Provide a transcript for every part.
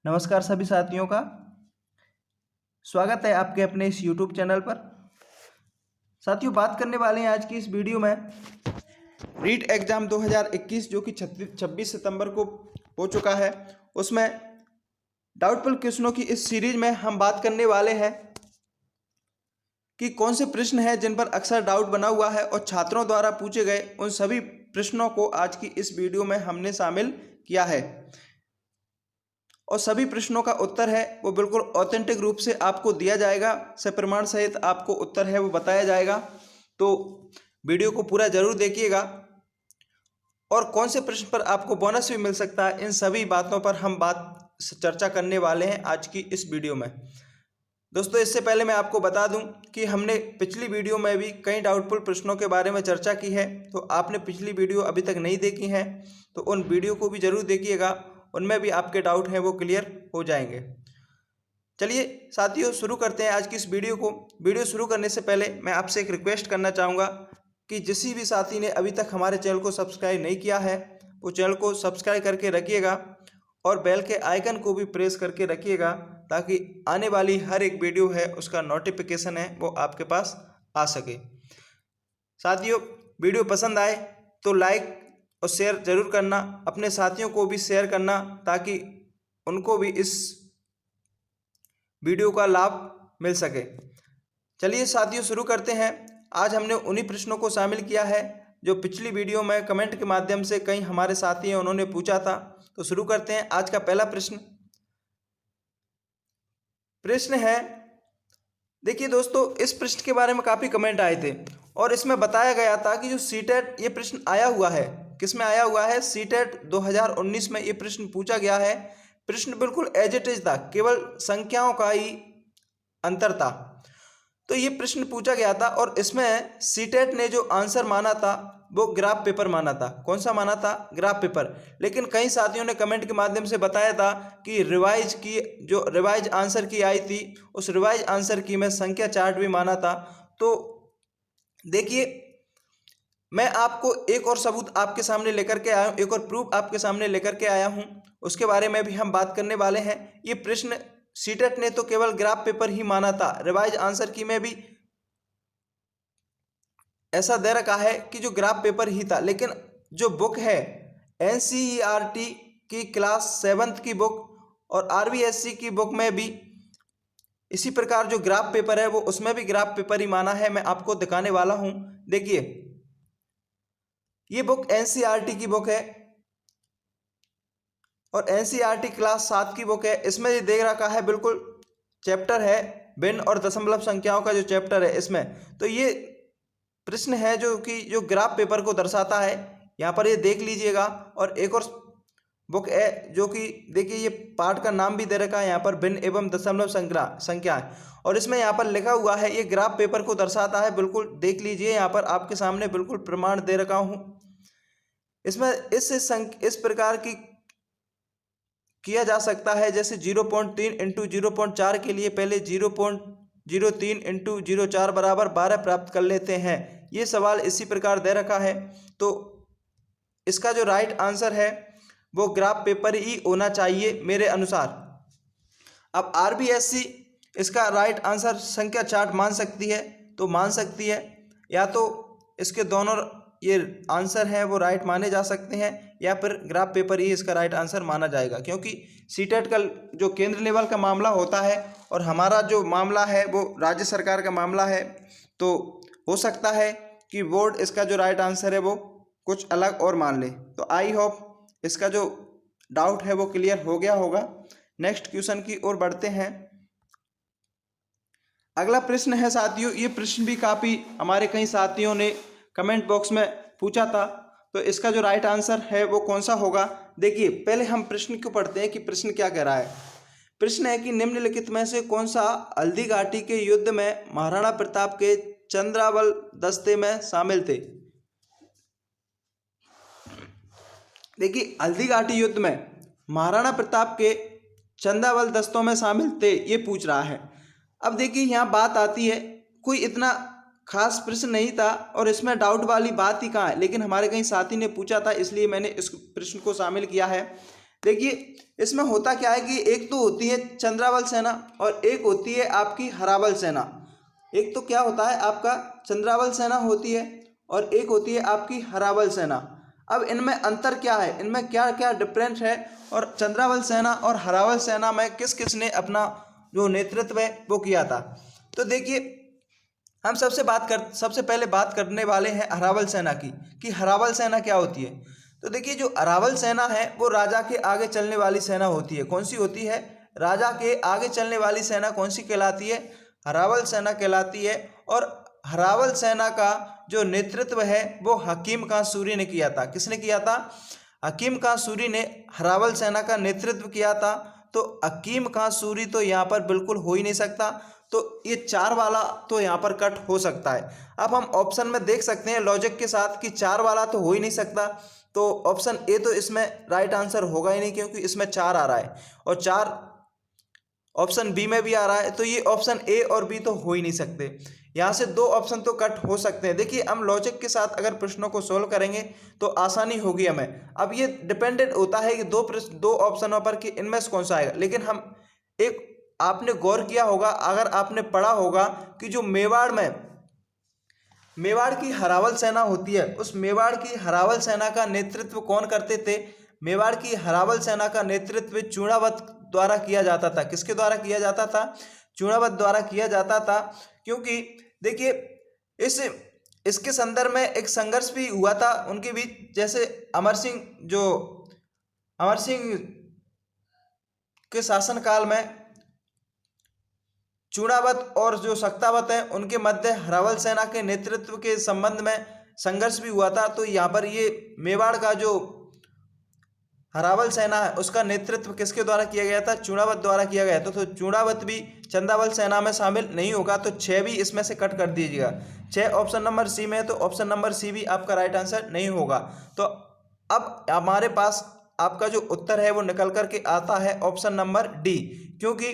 नमस्कार सभी साथियों का स्वागत है आपके अपने इस YouTube चैनल पर। साथियों, बात करने वाले हैं आज की इस वीडियो में रीट एग्ज़ाम 2021 जो कि 26 सितंबर को हो चुका है, उसमें डाउटफुल क्वेश्चनों की इस सीरीज में हम बात करने वाले हैं कि कौन से प्रश्न हैं जिन पर अक्सर डाउट बना हुआ है और छात्रों द्वारा पूछे गए उन सभी प्रश्नों को आज की इस वीडियो में हमने शामिल किया है और सभी प्रश्नों का उत्तर है वो बिल्कुल ऑथेंटिक रूप से आपको दिया जाएगा, सप्रमाण सहित आपको उत्तर है वो बताया जाएगा। तो वीडियो को पूरा जरूर देखिएगा और कौन से प्रश्न पर आपको बोनस भी मिल सकता है, इन सभी बातों पर हम चर्चा करने वाले हैं आज की इस वीडियो में। दोस्तों, इससे पहले मैं आपको बता दूं कि हमने पिछली वीडियो में भी कई डाउटफुल प्रश्नों के बारे में चर्चा की है, तो आपने पिछली वीडियो अभी तक नहीं देखी है तो उन वीडियो को भी जरूर देखिएगा, उनमें भी आपके डाउट हैं वो क्लियर हो जाएंगे। चलिए साथियों, शुरू करते हैं आज की इस वीडियो को। वीडियो शुरू करने से पहले मैं आपसे एक रिक्वेस्ट करना चाहूँगा कि जिस भी साथी ने अभी तक हमारे चैनल को सब्सक्राइब नहीं किया है वो चैनल को सब्सक्राइब करके रखिएगा और बेल के आइकन को भी प्रेस करके रखिएगा ताकि आने वाली हर एक वीडियो है उसका नोटिफिकेशन है वो आपके पास आ सके। साथियों, वीडियो पसंद आए तो लाइक और शेयर जरूर करना, अपने साथियों को भी शेयर करना ताकि उनको भी इस वीडियो का लाभ मिल सके। चलिए साथियों, शुरू करते हैं। आज हमने उन्हीं प्रश्नों को शामिल किया है जो पिछली वीडियो में कमेंट के माध्यम से कई हमारे साथी हैं उन्होंने पूछा था। तो शुरू करते हैं। आज का पहला प्रश्न है, देखिए दोस्तों, इस प्रश्न के बारे में काफ़ी कमेंट आए थे और इसमें बताया गया था कि जो सीटेट ये प्रश्न आया हुआ है, किसमें आया हुआ है, सीटेट 2019 में ये प्रश्न पूछा गया है। प्रश्न बिल्कुल एज इट इज था, केवल संख्याओं का ही अंतर था। तो ये प्रश्न पूछा गया था और इसमें सीटेट ने जो आंसर माना था वो ग्राफ पेपर माना था। कौन सा माना था? Graph paper. लेकिन कई साथियों ने कमेंट के माध्यम से बताया था कि रिवाइज आंसर की आई थी, उस रिवाइज आंसर की में संख्या चार्ट भी माना था। तो देखिए, मैं आपको एक और सबूत आपके सामने लेकर के आया हूँ, एक और प्रूफ आपके सामने लेकर के आया हूँ, उसके बारे में भी हम बात करने वाले हैं। ये प्रश्न सीटेट ने तो केवल ग्राफ पेपर ही माना था, रिवाइज आंसर की में भी ऐसा दे रखा है कि जो ग्राफ पेपर ही था। लेकिन जो बुक है एनसीईआरटी की क्लास 7th की बुक और आरबीएससी की बुक में भी इसी प्रकार जो ग्राफ पेपर है वो उसमें भी ग्राफ पेपर ही माना है। मैं आपको दिखाने वाला हूं। देखिए, ये बुक एनसीईआरटी की बुक है और एनसीईआरटी क्लास 7 की बुक है। इसमें ये दे रखा है, बिल्कुल चैप्टर है भिन्न और दशमलव संख्याओं का जो चैप्टर है इसमें। तो ये प्रश्न है जो ग्राफ पेपर को दर्शाता है, यहाँ पर ये देख लीजिएगा। और एक और बुक है जो कि देखिए, ये पाठ का नाम भी दे रखा है यहाँ पर, भिन्न एवं दशमलव संख्याएं, और इसमें यहाँ पर लिखा हुआ है ये ग्राफ पेपर को दर्शाता है। बिल्कुल देख लीजिए, यहाँ पर आपके सामने बिल्कुल प्रमाण दे रखा हूँ। इसमें इस प्रकार की किया जा सकता है, जैसे 0.3 इंटू 0.4 के लिए पहले 0.03 इंटू 0.4 बराबर 12 प्राप्त कर लेते हैं। ये सवाल इसी प्रकार दे रखा है। तो इसका जो राइट आंसर है वो ग्राफ पेपर ही होना चाहिए मेरे अनुसार। अब आरबीएससी इसका राइट आंसर संख्या चार्ट मान सकती है, तो मान सकती है, या तो इसके दोनों ये आंसर हैं वो राइट माने जा सकते हैं या फिर ग्राफ पेपर ही इसका राइट आंसर माना जाएगा, क्योंकि सीटेट का जो केंद्र लेवल का मामला होता है और हमारा जो मामला है वो राज्य सरकार का मामला है। तो हो सकता है कि बोर्ड इसका जो राइट आंसर है वो कुछ अलग और मान ले। तो आई होप इसका जो डाउट है वो क्लियर हो गया होगा। नेक्स्ट क्वेश्चन की ओर बढ़ते हैं। अगला प्रश्न है साथियों, ये प्रश्न भी काफ़ी हमारे कई साथियों ने कमेंट बॉक्स में पूछा था। तो इसका जो राइट आंसर है वो कौन सा होगा? देखिए, पहले हम प्रश्न को पढ़ते हैं कि प्रश्न क्या कह रहा है। प्रश्न है कि निम्नलिखित में से कौन सा हल्दी घाटी के युद्ध में महाराणा प्रताप के चंद्रावल दस्ते में शामिल थे? देखिए, हल्दी घाटी युद्ध में महाराणा प्रताप के चंद्रावल दस्तों में शामिल थे, ये पूछ रहा है। अब देखिए, यहाँ बात आती है, कोई इतना खास प्रश्न नहीं था और इसमें डाउट वाली बात ही कहाँ है, लेकिन हमारे कई साथी ने पूछा था इसलिए मैंने इस प्रश्न को शामिल किया है। देखिए इसमें होता क्या है कि एक तो होती है चंद्रावल सेना और एक होती है आपकी हरावल सेना। एक तो क्या होता है आपका चंद्रावल सेना होती है और एक होती है आपकी हरावल सेना। अब इनमें अंतर क्या है, इनमें क्या क्या डिफरेंस है और चंद्रावल सेना और हरावल सेना में किस किस ने अपना जो नेतृत्व है वो किया था। तो देखिए हम सबसे पहले बात करने वाले हैं हरावल सेना की कि हरावल सेना क्या होती है। तो देखिए जो अरावल सेना है वो राजा के आगे चलने वाली सेना होती है। कौन सी होती है? राजा के आगे चलने वाली सेना कौन सी कहलाती है? हरावल सेना कहलाती है। और हरावल सेना का जो नेतृत्व है वो हकीम खां सूरी ने किया था। किसने किया था? हकीम खां सूरी ने हरावल सेना का नेतृत्व किया था। तो हकीम खां सूरी तो यहाँ पर बिल्कुल हो ही नहीं सकता, तो ये 4 वाला तो यहाँ पर कट हो सकता है। अब हम ऑप्शन में देख सकते हैं लॉजिक के साथ कि 4 वाला तो हो ही नहीं सकता, तो ऑप्शन ए तो इसमें राइट आंसर होगा ही नहीं क्योंकि इसमें 4 आ रहा है और 4 ऑप्शन बी में भी आ रहा है, तो ये ऑप्शन ए और बी तो हो ही नहीं सकते। यहाँ से 2 ऑप्शन तो कट हो सकते हैं। देखिए हम लॉजिक के साथ अगर प्रश्नों को सोल्व करेंगे तो आसानी होगी हमें। अब ये डिपेंडेंट होता है कि 2 ऑप्शनों पर कि इनमें से कौन सा आएगा। लेकिन हम एक आपने गौर किया होगा, अगर आपने पढ़ा होगा कि जो मेवाड़ की हरावल सेना होती है, उस मेवाड़ की हरावल सेना का नेतृत्व कौन करते थे? मेवाड़ की हरावल सेना का नेतृत्व चूड़ावत द्वारा किया जाता था। किसके द्वारा किया जाता था? चूड़ावत द्वारा किया जाता था। क्योंकि देखिए इसके संदर्भ में एक संघर्ष भी हुआ था उनके बीच। जैसे अमर सिंह के शासनकाल में चूड़ावत और जो सक्तावत है उनके मध्य हरावल सेना के नेतृत्व के संबंध में संघर्ष भी हुआ था। तो यहाँ पर ये मेवाड़ का जो हरावल सेना है उसका नेतृत्व किसके द्वारा किया गया था? चूड़ावत द्वारा किया गया था। तो चूड़ावत भी चंदावल सेना में शामिल नहीं होगा, तो 6 भी इसमें से कट कर दीजिएगा। 6 ऑप्शन नंबर सी में है, तो ऑप्शन नंबर सी भी आपका राइट आंसर नहीं होगा। तो अब हमारे पास आपका जो उत्तर है वो निकल करके आता है ऑप्शन नंबर डी, क्योंकि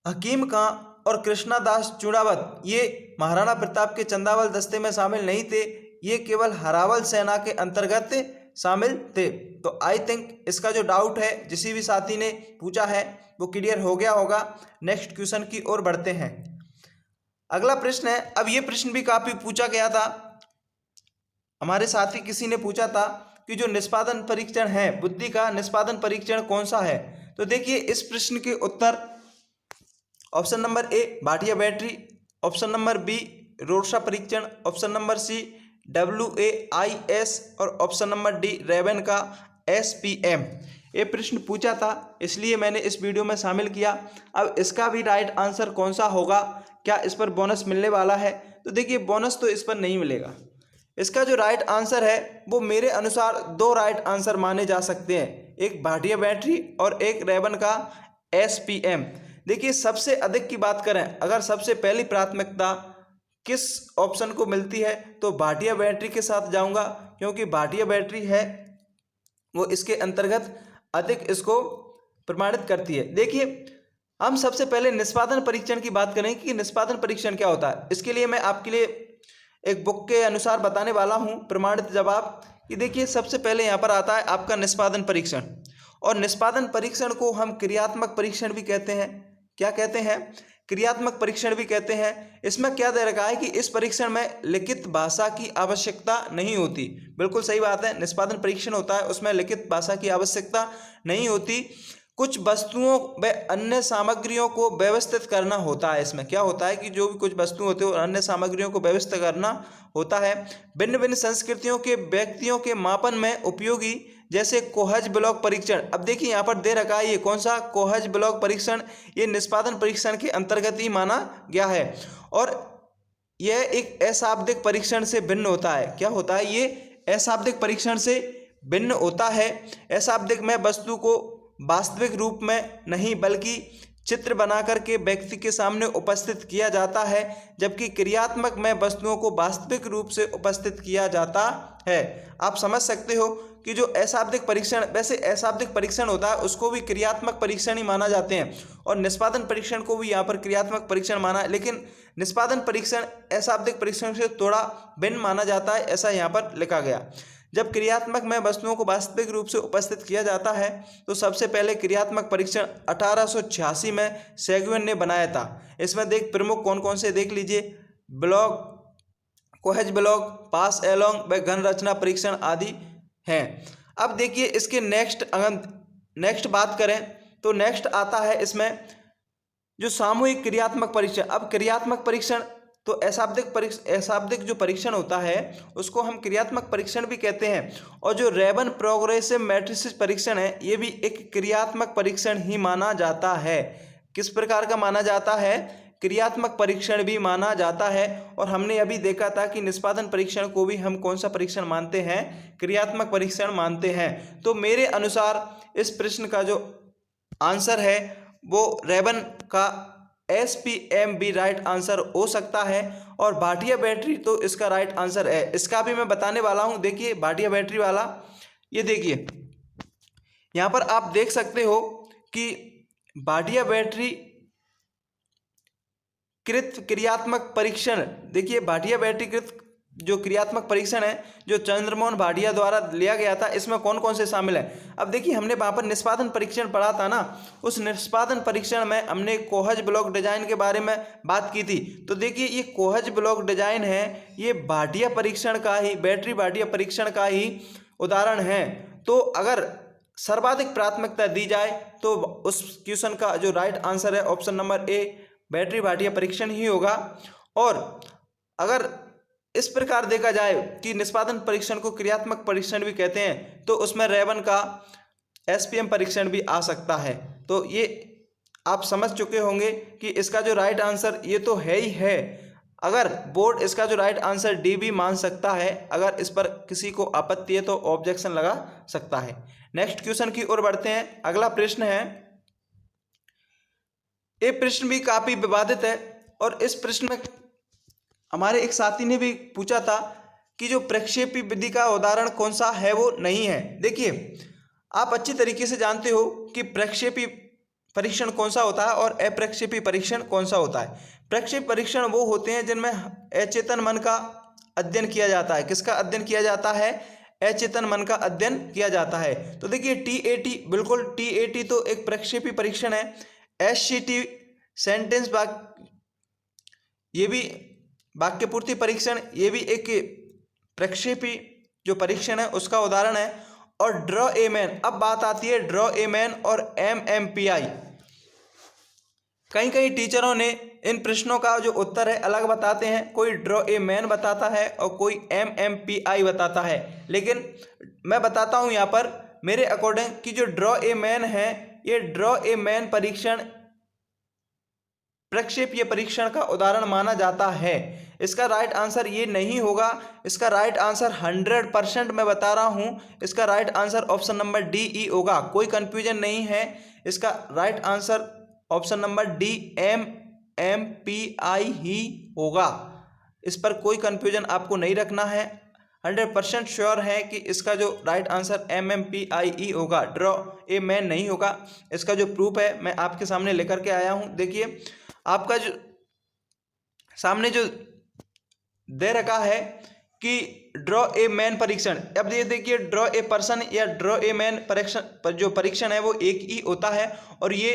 हकीम खां और कृष्णादास चूड़ावत ये महाराणा प्रताप के चंदावल दस्ते में शामिल नहीं थे, ये केवल हरावल सेना के अंतर्गत शामिल थे। तो आई थिंक इसका जो डाउट है जिसी भी साथी ने पूछा है वो क्लियर हो गया होगा। नेक्स्ट क्वेश्चन की ओर बढ़ते हैं। अगला प्रश्न है, अब ये प्रश्न भी काफी पूछा गया था, हमारे साथी किसी ने पूछा था कि जो निष्पादन परीक्षण है बुद्धि का निष्पादन परीक्षण कौन सा है। तो देखिए इस प्रश्न के उत्तर option number A Bhatia battery, option number B रोरसा परीक्षण, ऑप्शन नंबर सी WAIS और ऑप्शन नंबर डी रेवन का SPM। ये प्रश्न पूछा था इसलिए मैंने इस वीडियो में शामिल किया। अब इसका भी राइट आंसर कौन सा होगा, क्या इस पर बोनस मिलने वाला है? तो देखिए बोनस तो इस पर नहीं मिलेगा। इसका जो राइट आंसर है वो मेरे अनुसार 2 राइट आंसर माने जा सकते हैं, एक भाटिया बैटरी और एक रेवन का SPM। देखिए सबसे अधिक की बात करें, अगर सबसे पहली प्राथमिकता किस ऑप्शन को मिलती है तो भाटिया बैटरी के साथ जाऊंगा, क्योंकि भाटिया बैटरी है वो इसके अंतर्गत अधिक इसको प्रमाणित करती है। देखिए हम सबसे पहले निष्पादन परीक्षण की बात करें कि निष्पादन परीक्षण क्या होता है। इसके लिए मैं आपके लिए एक बुक के अनुसार बताने वाला हूं प्रमाणित जवाब कि देखिए सबसे पहले यहाँ पर आता है आपका निष्पादन परीक्षण, और निष्पादन परीक्षण को हम क्रियात्मक परीक्षण भी कहते हैं। क्या कहते हैं? क्रियात्मक परीक्षण भी कहते हैं। इसमें क्या दे रखा है कि इस परीक्षण में लिखित भाषा की आवश्यकता नहीं होती। बिल्कुल सही बात है, निष्पादन परीक्षण होता है उसमें लिखित भाषा की आवश्यकता नहीं होती। कुछ वस्तुओं व अन्य सामग्रियों को व्यवस्थित करना होता है। इसमें क्या होता है कि जो भी कुछ वस्तु होते हैं और अन्य सामग्रियों को व्यवस्थित करना होता है। भिन्न भिन्न संस्कृतियों के व्यक्तियों के मापन में उपयोगी, जैसे कोहज ब्लॉक परीक्षण। अब देखिए यहाँ पर दे रखा है ये कौन सा कोहज ब्लॉक परीक्षण, ये निष्पादन परीक्षण के अंतर्गत ही माना गया है और यह एक अशाब्दिक परीक्षण से भिन्न होता है। क्या होता है? ये अशाब्दिक परीक्षण से भिन्न होता है। अशाब्दिक में वस्तु को वास्तविक रूप में नहीं बल्कि चित्र बना करके व्यक्ति के सामने उपस्थित किया जाता है, जबकि क्रियात्मक में वस्तुओं को वास्तविक रूप से उपस्थित किया जाता है। आप समझ सकते हो कि जो अशाब्दिक परीक्षण, वैसे अशाब्दिक परीक्षण होता है उसको भी क्रियात्मक परीक्षण ही माना जाते हैं और निष्पादन परीक्षण को भी यहाँ पर क्रियात्मक परीक्षण माना है, लेकिन निष्पादन परीक्षण अशाब्दिक परीक्षण से थोड़ा भिन्न माना जाता है, ऐसा यहाँ पर लिखा गया। जब क्रियात्मक में वस्तुओं को वास्तविक रूप से उपस्थित किया जाता है तो सबसे पहले क्रियात्मक परीक्षण 1886 में सेगुइन ने बनाया था। इसमें प्रमुख कौन कौन से देख लीजिए, ब्लॉक, कोहेज ब्लॉक, पास एलोंग व घन रचना परीक्षण आदि हैं। अब देखिए इसके नेक्स्ट बात करें तो नेक्स्ट आता है इसमें जो सामूहिक क्रियात्मक परीक्षण। अब क्रियात्मक परीक्षण तो अशाब्दिक जो परीक्षण होता है उसको हम क्रियात्मक परीक्षण भी कहते हैं, और जो रेबन प्रोग्रेसिव मैट्रिसेस परीक्षण है ये भी एक क्रियात्मक परीक्षण ही माना जाता है। किस प्रकार का माना जाता है? क्रियात्मक परीक्षण भी माना जाता है। और हमने अभी देखा था कि निष्पादन परीक्षण को भी हम कौन सा परीक्षण मानते हैं? क्रियात्मक परीक्षण मानते हैं। तो मेरे अनुसार इस प्रश्न का जो आंसर है वो रेबन का SPM भी राइट आंसर हो सकता है, और भाटिया बैटरी तो इसका राइट आंसर है। इसका भी मैं बताने वाला हूं। देखिए भाटिया बैटरी वाला, ये देखिए यहां पर आप देख सकते हो कि भाटिया बैटरी कृत क्रियात्मक परीक्षण, देखिए भाटिया बैटरी कृत जो क्रियात्मक परीक्षण है जो चंद्रमोहन भाटिया द्वारा लिया गया था, इसमें कौन कौन से शामिल है? अब देखिए हमने वहाँ पर निष्पादन परीक्षण पढ़ा था ना, उस निष्पादन परीक्षण में हमने कोहज ब्लॉक डिजाइन के बारे में बात की थी। तो देखिए ये कोहज ब्लॉक डिजाइन है, ये भाटिया परीक्षण का ही, बैटरी भाटिया परीक्षण का ही उदाहरण है। तो अगर सर्वाधिक प्राथमिकता दी जाए तो उस क्वेश्चन का जो राइट आंसर है option number A, battery Bhatia परीक्षण ही होगा। और अगर इस प्रकार देखा जाए कि निष्पादन परीक्षण को क्रियात्मक परीक्षण भी कहते हैं तो उसमें रेबन का SPM परीक्षण भी आ सकता है। तो ये आप समझ चुके होंगे कि इसका जो राइट आंसर ये तो है ही है। अगर बोर्ड इसका जो राइट आंसर डी भी मान सकता है, अगर इस पर किसी को आपत्ति है तो ऑब्जेक्शन लगा सकता है। नेक्स्ट क्वेश्चन की ओर बढ़ते हैं। अगला प्रश्न है, ये प्रश्न भी काफी विवादित है, और इस प्रश्न में हमारे एक साथी ने भी पूछा था कि जो प्रक्षेपी विधि का उदाहरण कौन सा है वो नहीं है। देखिए आप अच्छी तरीके से जानते हो कि प्रक्षेपी परीक्षण कौन सा होता है और अप्रक्षेपी परीक्षण कौन सा होता है। प्रक्षेप परीक्षण वो होते हैं जिनमें अचेतन मन का अध्ययन किया जाता है। किसका अध्ययन किया जाता है? अचेतन मन का अध्ययन किया जाता है। तो देखिए TAT, बिल्कुल TAT तो एक प्रक्षेपी परीक्षण है। SCT सेंटेंस ये भी वाक्य पूर्ति परीक्षण, ये भी एक प्रक्षेपी जो परीक्षण है उसका उदाहरण है। और ड्रॉ ए मैन, अब बात आती है ड्रॉ ए मैन और MMPI। कई टीचरों ने इन प्रश्नों का जो उत्तर है अलग बताते हैं, कोई ड्रॉ ए मैन बताता है और कोई MMPI बताता है। लेकिन मैं बताता हूं यहाँ पर मेरे अकॉर्डिंग कि जो ड्रॉ ए मैन है, ये ड्रॉ ए मैन परीक्षण प्रक्षेपीय परीक्षण का उदाहरण माना जाता है। इसका राइट आंसर ये नहीं होगा। इसका राइट आंसर 100% मैं बता रहा हूं, इसका right answer option number DE होगा। कोई कंफ्यूजन नहीं है, इसका right answer option number D MMPI ही होगा। इस पर कोई कंफ्यूजन आपको नहीं रखना है। 100% श्योर है कि इसका जो राइट आंसर MMPI होगा, ड्रॉ ए मैन नहीं होगा। इसका जो प्रूफ है मैं आपके सामने लेकर के आया हूं। देखिए आपका जो सामने जो दे रखा है कि ड्रॉ ए मैन परीक्षण, अब ये देखिए ड्रॉ ए पर्सन या ड्रॉ ए मैन परीक्षण जो परीक्षण है वो एक ही होता है, और ये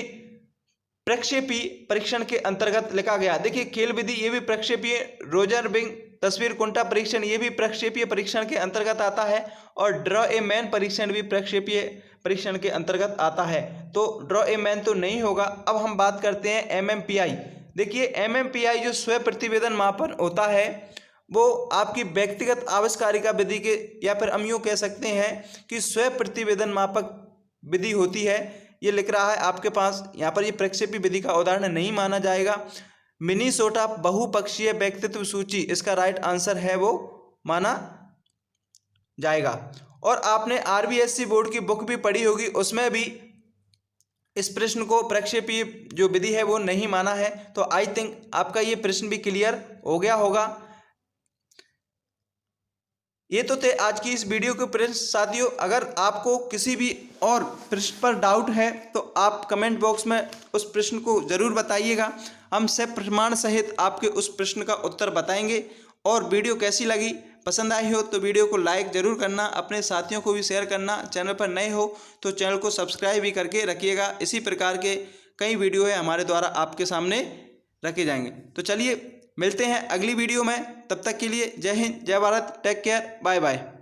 प्रक्षेपी परीक्षण के अंतर्गत लिखा गया। देखिए खेल विधि ये भी प्रक्षेपीय, रोजर बिंग तस्वीर कुंटा परीक्षण ये भी प्रक्षेपीय परीक्षण के अंतर्गत आता है, और ड्रॉ ए मैन परीक्षण भी प्रक्षेपीय परीक्षण के अंतर्गत आता है। तो ड्रॉ ए मैन तो नहीं होगा। अब हम बात करते हैं MMPI। देखिए MMPI जो स्व प्रतिवेदन मापन होता है वो आपकी व्यक्तिगत आविष्कारिका विधि के, या फिर हम यूँ कह सकते हैं कि स्व प्रतिवेदन मापक विधि होती है। ये लिख रहा है आपके पास, यहाँ पर ये प्रक्षेपी विधि का उदाहरण नहीं माना जाएगा। मिनीसोटा बहुपक्षीय व्यक्तित्व सूची इसका राइट आंसर है वो माना जाएगा। और आपने RBSC बोर्ड की बुक भी पढ़ी होगी, उसमें भी इस प्रश्न को प्रक्षेपीय जो विधि है वो नहीं माना है। तो आई थिंक आपका ये प्रश्न भी क्लियर हो गया होगा। ये तो थे आज की इस वीडियो के प्रश्न। साथियों अगर आपको किसी भी और प्रश्न पर डाउट है तो आप कमेंट बॉक्स में उस प्रश्न को ज़रूर बताइएगा। हम सब प्रमाण सहित आपके उस प्रश्न का उत्तर बताएंगे। और वीडियो कैसी लगी पसंद आई हो तो वीडियो को लाइक ज़रूर करना, अपने साथियों को भी शेयर करना। चैनल पर नए हो तो चैनल को सब्सक्राइब भी करके रखिएगा। इसी प्रकार के कई वीडियो है हमारे द्वारा आपके सामने रखे जाएंगे। तो चलिए मिलते हैं अगली वीडियो में, तब तक के लिए जय हिंद, जय Bharat, take care, bye bye.